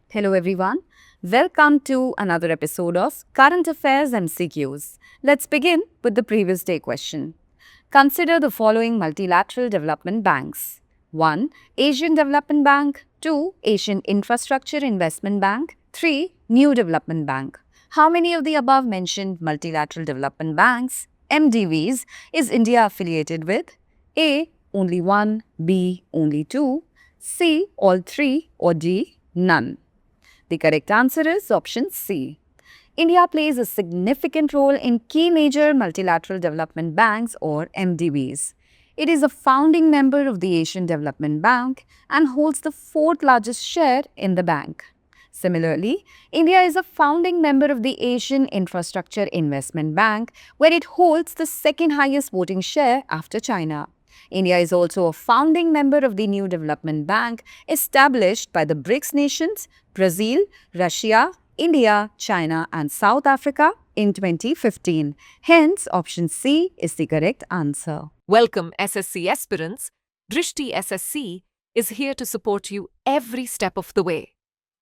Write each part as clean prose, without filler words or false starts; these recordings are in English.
Hello everyone. Welcome to another episode of Current Affairs MCQs. Let's begin with the previous day question. Consider the following multilateral development banks. 1. Asian Development Bank. 2. Asian Infrastructure Investment Bank. 3. New Development Bank. How many of the above mentioned multilateral development banks, MDBs, is India affiliated with? A. Only 1. B. Only 2. C. All 3. Or D. None. The correct answer is option C. India plays a significant role in key major multilateral development banks or MDBs. It is a founding member of the Asian Development Bank and holds the fourth largest share in the bank. Similarly, India is a founding member of the Asian Infrastructure Investment Bank, where it holds the second highest voting share after China. India is also a founding member of the New Development Bank established by the BRICS nations, Brazil, Russia, India, China, and South Africa in 2015. Hence, option C is the correct answer. Welcome, SSC aspirants. Drishti SSC is here to support you every step of the way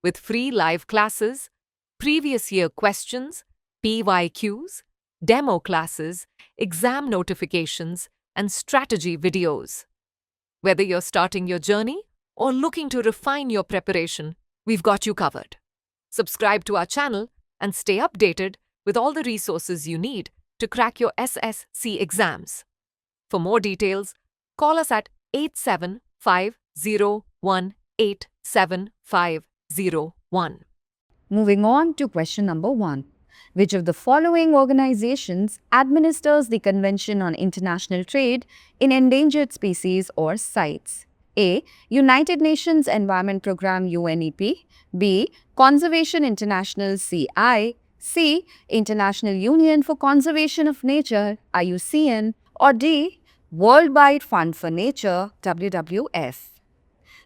with free live classes, previous year questions, PYQs, demo classes, exam notifications, and strategy videos. Whether you're starting your journey or looking to refine your preparation, we've got you covered. Subscribe to our channel and stay updated with all the resources you need to crack your SSC exams. For more details, call us at 8750187501. Moving on to question number 1. Which of the following organizations administers the Convention on International Trade in Endangered Species or CITES? A. United Nations Environment Programme UNEP. B. Conservation International CI. C. International Union for Conservation of Nature IUCN. Or D. Worldwide Fund for Nature WWF.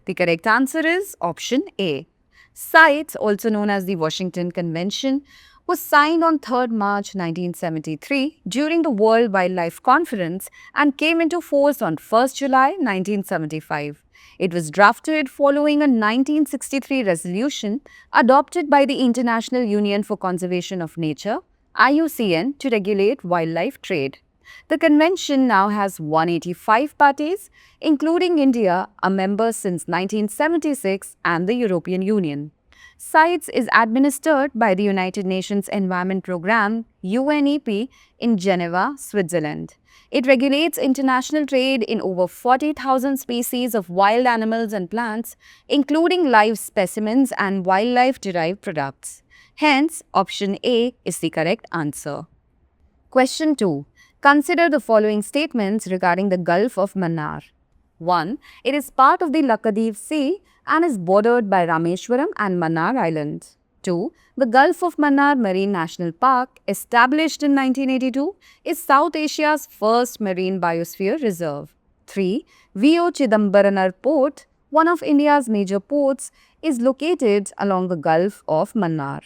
The correct answer is option A. CITES, also known as the Washington Convention, was signed on 3rd March 1973 during the World Wildlife Conference and came into force on 1st July 1975. It was drafted following a 1963 resolution adopted by the International Union for Conservation of Nature IUCN to regulate wildlife trade. The convention now has 185 parties, including India, a member since 1976, and the European Union. CITES is administered by the United Nations Environment Programme UNEP in Geneva, Switzerland. It regulates international trade in over 40,000 species of wild animals and plants, including live specimens and wildlife-derived products. Hence, option A is the correct answer. Question 2. Consider the following statements regarding the Gulf of Mannar. 1. It is part of the Lakshadweep Sea and is bordered by Rameswaram and Mannar Islands. 2. The Gulf of Mannar Marine National Park, established in 1982, is South Asia's first marine biosphere reserve. 3. V.O. Chidambaranar Port, one of India's major ports, is located along the Gulf of Mannar.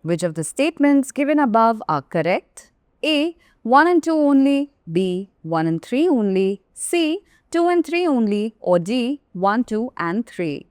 Which of the statements given above are correct? A. 1 and 2 only. B. 1 and 3 only. C. 2 and 3 only. Or D. 1, 2 and 3.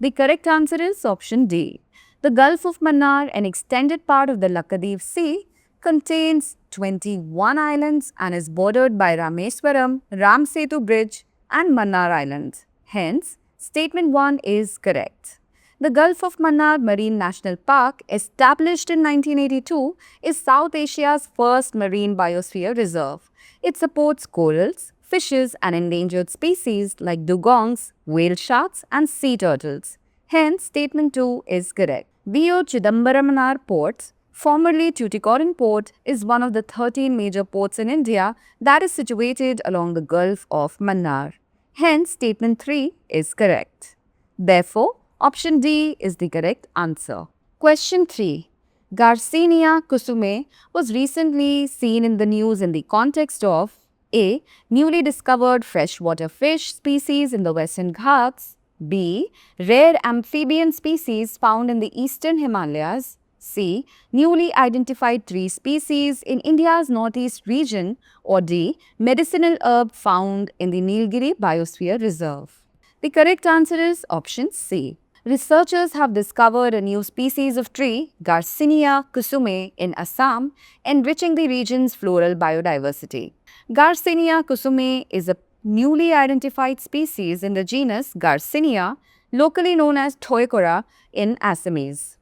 The correct answer is option D. The Gulf of Mannar, an extended part of the Lakshadweep Sea, contains 21 islands and is bordered by Rameswaram, Ramsetu Bridge and Mannar Islands. Hence, statement 1 is correct. The Gulf of Mannar Marine National Park, established in 1982, is South Asia's first marine biosphere reserve. It supports corals, fishes and endangered species like dugongs, whale sharks and sea turtles. Hence, statement 2 is correct. V.O. Chidambaranar Port, formerly Tuticorin Port, is one of the 13 major ports in India that is situated along the Gulf of Mannar. Hence, statement 3 is correct. Therefore, option D is the correct answer. Question 3. Garcinia kusume was recently seen in the news in the context of A. Newly discovered freshwater fish species in the Western Ghats. B. Rare amphibian species found in the Eastern Himalayas. C. Newly identified tree species in India's northeast region. Or D. Medicinal herb found in the Nilgiri Biosphere Reserve. The correct answer is option C. Researchers have discovered a new species of tree, Garcinia kusume, in Assam, enriching the region's floral biodiversity. Garcinia kusume is a newly identified species in the genus Garcinia, locally known as Thoikora in Assamese.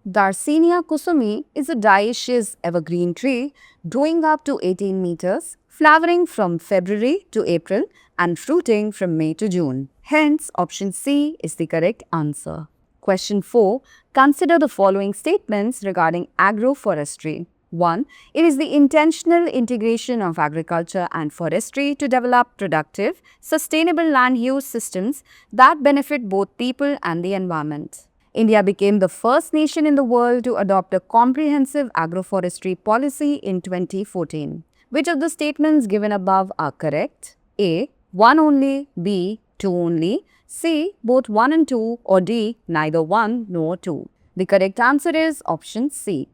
Garcinia kusumi is a dioecious evergreen tree growing up to 18 meters, flowering from February to April and fruiting from May to June. Hence, option C is the correct answer. Question 4. Consider the following statements regarding agroforestry. 1. It is the intentional integration of agriculture and forestry to develop productive, sustainable land use systems that benefit both people and the environment. India became the first nation in the world to adopt a comprehensive agroforestry policy in 2014. Which of the statements given above are correct? A. 1 only, B. 2 only, C. Both 1 and 2, or D. Neither 1 nor 2. The correct answer is option C.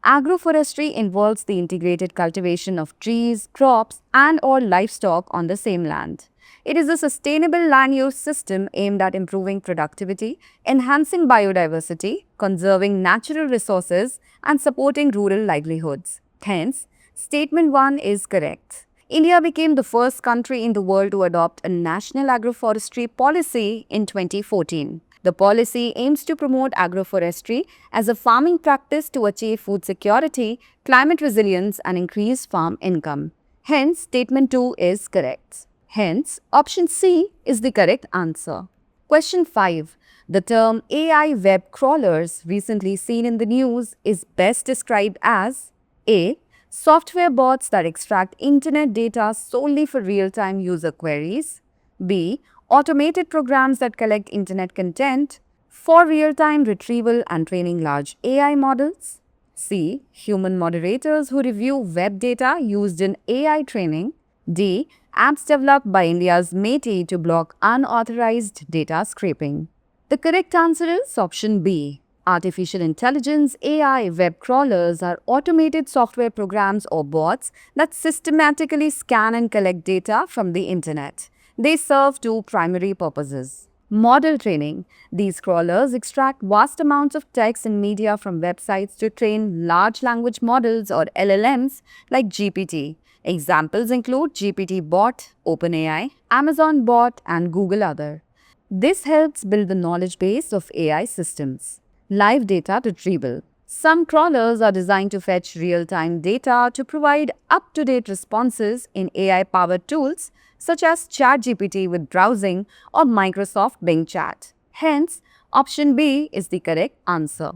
Agroforestry involves the integrated cultivation of trees, crops, and or livestock on the same land. It is a sustainable land use system aimed at improving productivity, enhancing biodiversity, conserving natural resources, and supporting rural livelihoods. Hence, statement 1 is correct. India became the first country in the world to adopt a national agroforestry policy in 2014. The policy aims to promote agroforestry as a farming practice to achieve food security, climate resilience, and increase farm income. Hence, statement 2 is correct. Hence, option C is the correct answer. Question 5. The term AI web crawlers recently seen in the news is best described as A. Software bots that extract internet data solely for real-time user queries. B. Automated programs that collect internet content for real-time retrieval and training large AI models. C. Human moderators who review web data used in AI training. D. Apps developed by India's MeitY to block unauthorized data scraping. The correct answer is option B. Artificial intelligence AI web crawlers are automated software programs or bots that systematically scan and collect data from the internet. They serve two primary purposes. Model training. These crawlers extract vast amounts of text and media from websites to train large language models or LLMs like GPT. Examples include GPT-Bot, OpenAI, Amazon Bot, and Google Other. This helps build the knowledge base of AI systems. Live data retrieval. Some crawlers are designed to fetch real-time data to provide up-to-date responses in AI-powered tools such as ChatGPT with browsing or Microsoft Bing Chat. Hence, option B is the correct answer.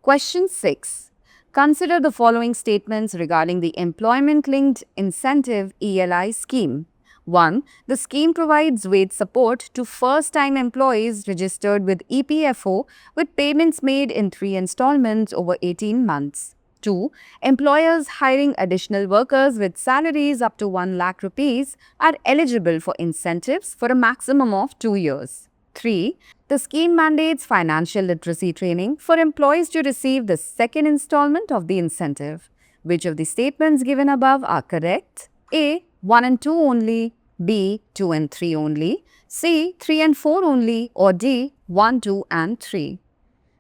Question 6. Consider the following statements regarding the Employment-Linked Incentive ELI scheme. 1. The scheme provides wage support to first-time employees registered with EPFO with payments made in 3 installments over 18 months. 2. Employers hiring additional workers with salaries up to 1 lakh rupees are eligible for incentives for a maximum of 2 years. 3. The scheme mandates financial literacy training for employees to receive the second installment of the incentive. Which of the statements given above are correct? A. 1 and 2 only, B. 2 and 3 only, C. 3 and 4 only, or D. 1, 2 and 3.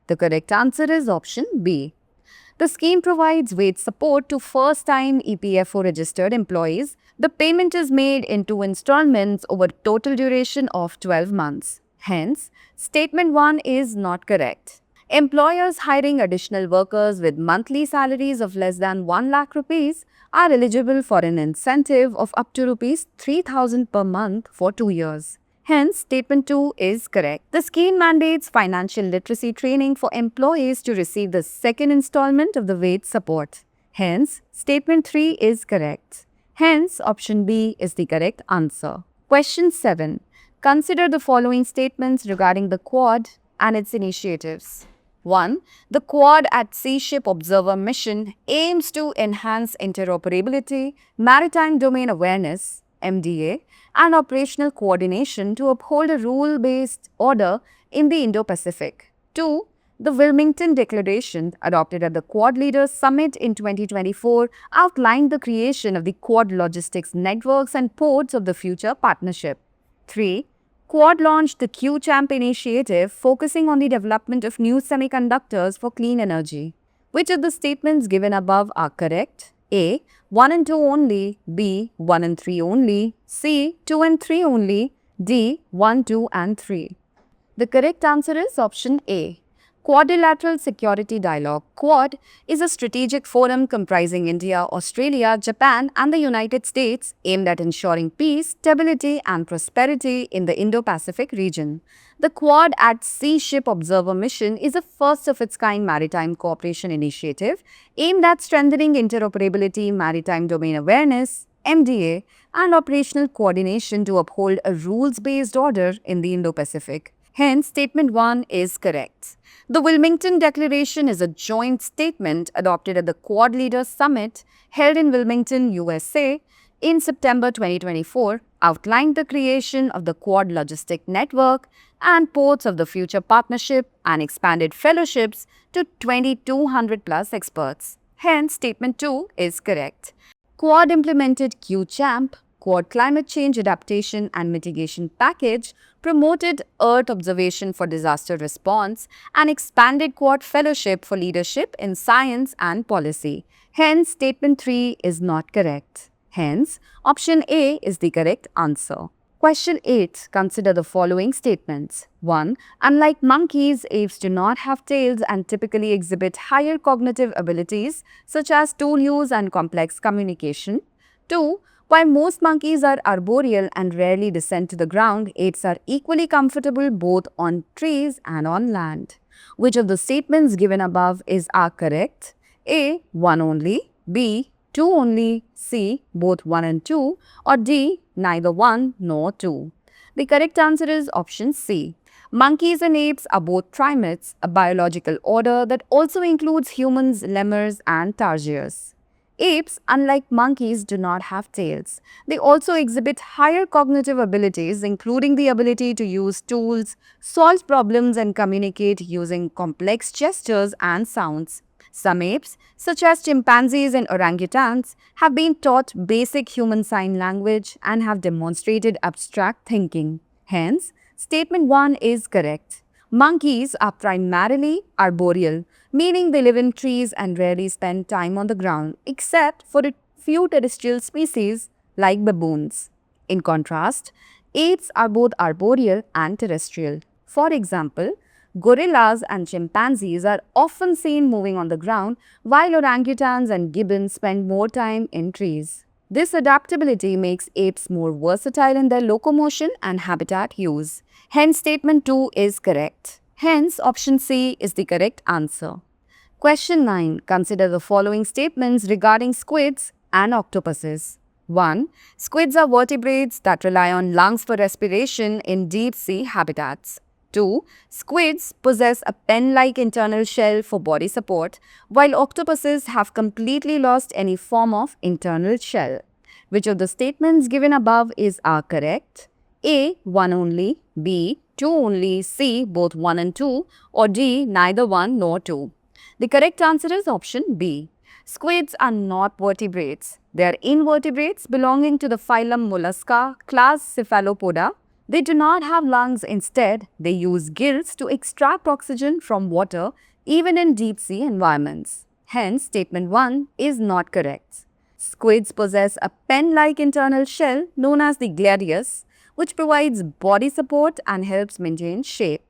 The correct answer is option B. The scheme provides wage support to first-time EPFO registered employees. The payment is made in 2 installments over total duration of 12 months. Hence, statement 1 is not correct. Employers hiring additional workers with monthly salaries of less than 1 lakh rupees are eligible for an incentive of up to rupees 3,000 per month for 2 years. Hence, statement 2 is correct. The scheme mandates financial literacy training for employees to receive the second installment of the wage support. Hence, statement 3 is correct. Hence, option B is the correct answer. Question 7. Consider the following statements regarding the Quad and its initiatives. 1. The Quad at Sea Ship Observer mission aims to enhance interoperability, maritime domain awareness, MDA, and operational coordination to uphold a rule-based order in the Indo-Pacific. 2. The Wilmington Declaration, adopted at the Quad Leaders Summit in 2024, outlined the creation of the Quad logistics networks and ports of the future partnership. 3. Quad launched the QChamp initiative focusing on the development of new semiconductors for clean energy. Which of the statements given above are correct? A. 1 and 2 only. B. 1 and 3 only. C. 2 and 3 only. D. 1, 2 and 3. The correct answer is option A. Quadrilateral Security Dialogue Quad is a strategic forum comprising India, Australia, Japan and the United States aimed at ensuring peace, stability and prosperity in the Indo-Pacific region. The Quad at Sea Ship Observer Mission is a first-of-its-kind maritime cooperation initiative aimed at strengthening interoperability, maritime domain awareness, MDA, and operational coordination to uphold a rules-based order in the Indo-Pacific. Hence, statement 1 is correct. The Wilmington Declaration is a joint statement adopted at the Quad Leaders Summit held in Wilmington, USA in September 2024, outlined the creation of the Quad Logistic Network and ports of the future partnership and expanded fellowships to 2,200 plus experts. Hence, statement 2 is correct. Quad implemented QChamp, Quad Climate Change Adaptation and Mitigation Package, promoted Earth observation for disaster response, and expanded Quad Fellowship for leadership in science and policy. Hence, statement 3 is not correct. Hence, option A is the correct answer. Question 8. Consider the following statements. 1. Unlike monkeys, apes do not have tails and typically exhibit higher cognitive abilities such as tool use and complex communication. 2. While most monkeys are arboreal and rarely descend to the ground, apes are equally comfortable both on trees and on land. Which of the statements given above are correct? A. 1 only. B. 2 only. C. Both 1 and 2. Or D. Neither 1 nor 2. The correct answer is option C. Monkeys and apes are both primates, a biological order that also includes humans, lemurs, and tarsiers. Apes, unlike monkeys, do not have tails. They also exhibit higher cognitive abilities, including the ability to use tools, solve problems, and communicate using complex gestures and sounds. Some apes, such as chimpanzees and orangutans, have been taught basic human sign language and have demonstrated abstract thinking. Hence, statement 1 is correct. Monkeys are primarily arboreal, meaning they live in trees and rarely spend time on the ground, except for a few terrestrial species like baboons. In contrast, apes are both arboreal and terrestrial. For example, gorillas and chimpanzees are often seen moving on the ground, while orangutans and gibbons spend more time in trees. This adaptability makes apes more versatile in their locomotion and habitat use. Hence, statement 2 is correct. Hence, option C is the correct answer. Question 9. Consider the following statements regarding squids and octopuses. 1. Squids are vertebrates that rely on lungs for respiration in deep sea habitats. 2. Squids possess a pen-like internal shell for body support, while octopuses have completely lost any form of internal shell. Which of the statements given above are correct? A. 1 only. B. 2 only. C. Both 1 and 2. Or D. Neither 1 nor 2. The correct answer is option B. Squids are not vertebrates. They are invertebrates belonging to the phylum Mollusca, class Cephalopoda. They do not have lungs. Instead, they use gills to extract oxygen from water even in deep sea environments. Hence, statement 1 is not correct. Squids possess a pen-like internal shell known as the gladius, which provides body support and helps maintain shape.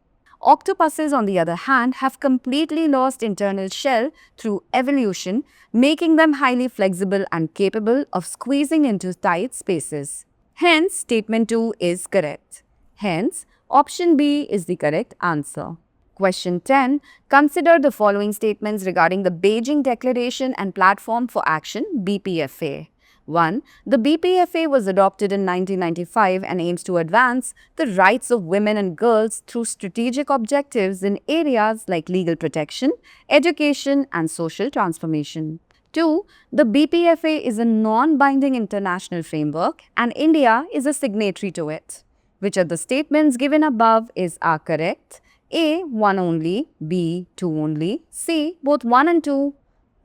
Octopuses, on the other hand, have completely lost internal shell through evolution, making them highly flexible and capable of squeezing into tight spaces. Hence, statement 2 is correct. Hence, option B is the correct answer. Question 10. Consider the following statements regarding the Beijing Declaration and Platform for Action (BPFA). 1. The BPFA was adopted in 1995 and aims to advance the rights of women and girls through strategic objectives in areas like legal protection, education, and social transformation. 2. The BPFA is a non-binding international framework and India is a signatory to it. Which of the statements given above are correct? A. 1 only. B. 2 only. C. Both 1 and 2.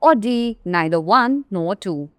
Or D. Neither 1 nor 2.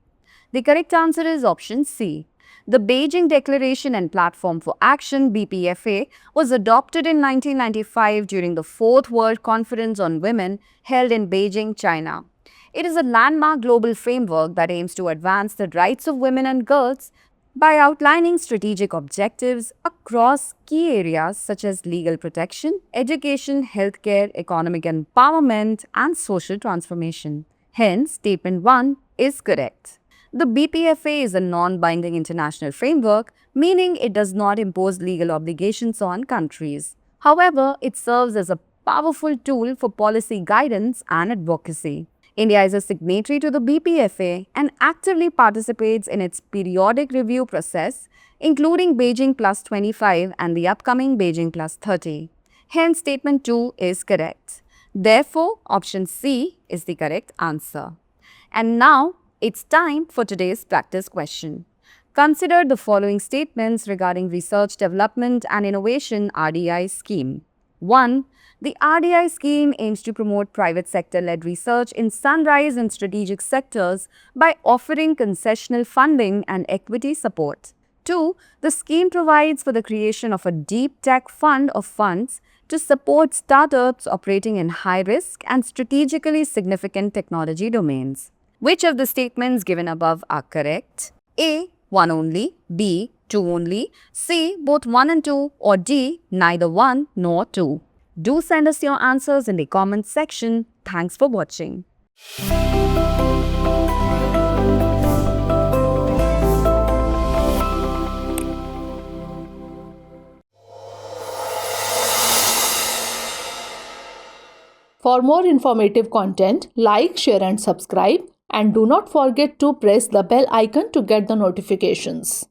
The correct answer is option C. The Beijing Declaration and Platform for Action (BPFA) was adopted in 1995 during the Fourth World Conference on Women held in Beijing, China. It is a landmark global framework that aims to advance the rights of women and girls by outlining strategic objectives across key areas such as legal protection, education, healthcare, economic empowerment, and social transformation. Hence, Statement 1 is correct. The BPFA is a non-binding international framework, meaning it does not impose legal obligations on countries. However, it serves as a powerful tool for policy guidance and advocacy. India is a signatory to the BPFA and actively participates in its periodic review process, including Beijing Plus 25 and the upcoming Beijing Plus 30. Hence, Statement 2 is correct. Therefore, option C is the correct answer. And now, it's time for today's practice question. Consider the following statements regarding Research Development and Innovation (RDI) scheme. 1. The RDI scheme aims to promote private sector-led research in sunrise and strategic sectors by offering concessional funding and equity support. 2. The scheme provides for the creation of a deep tech fund of funds to support startups operating in high-risk and strategically significant technology domains. Which of the statements given above are correct? A. 1 only, B. 2 only, C. Both 1 and 2, or D. Neither 1 nor 2. Do send us your answers in the comments section. Thanks for watching. For more informative content, like, share and subscribe, and do not forget to press the bell icon to get the notifications.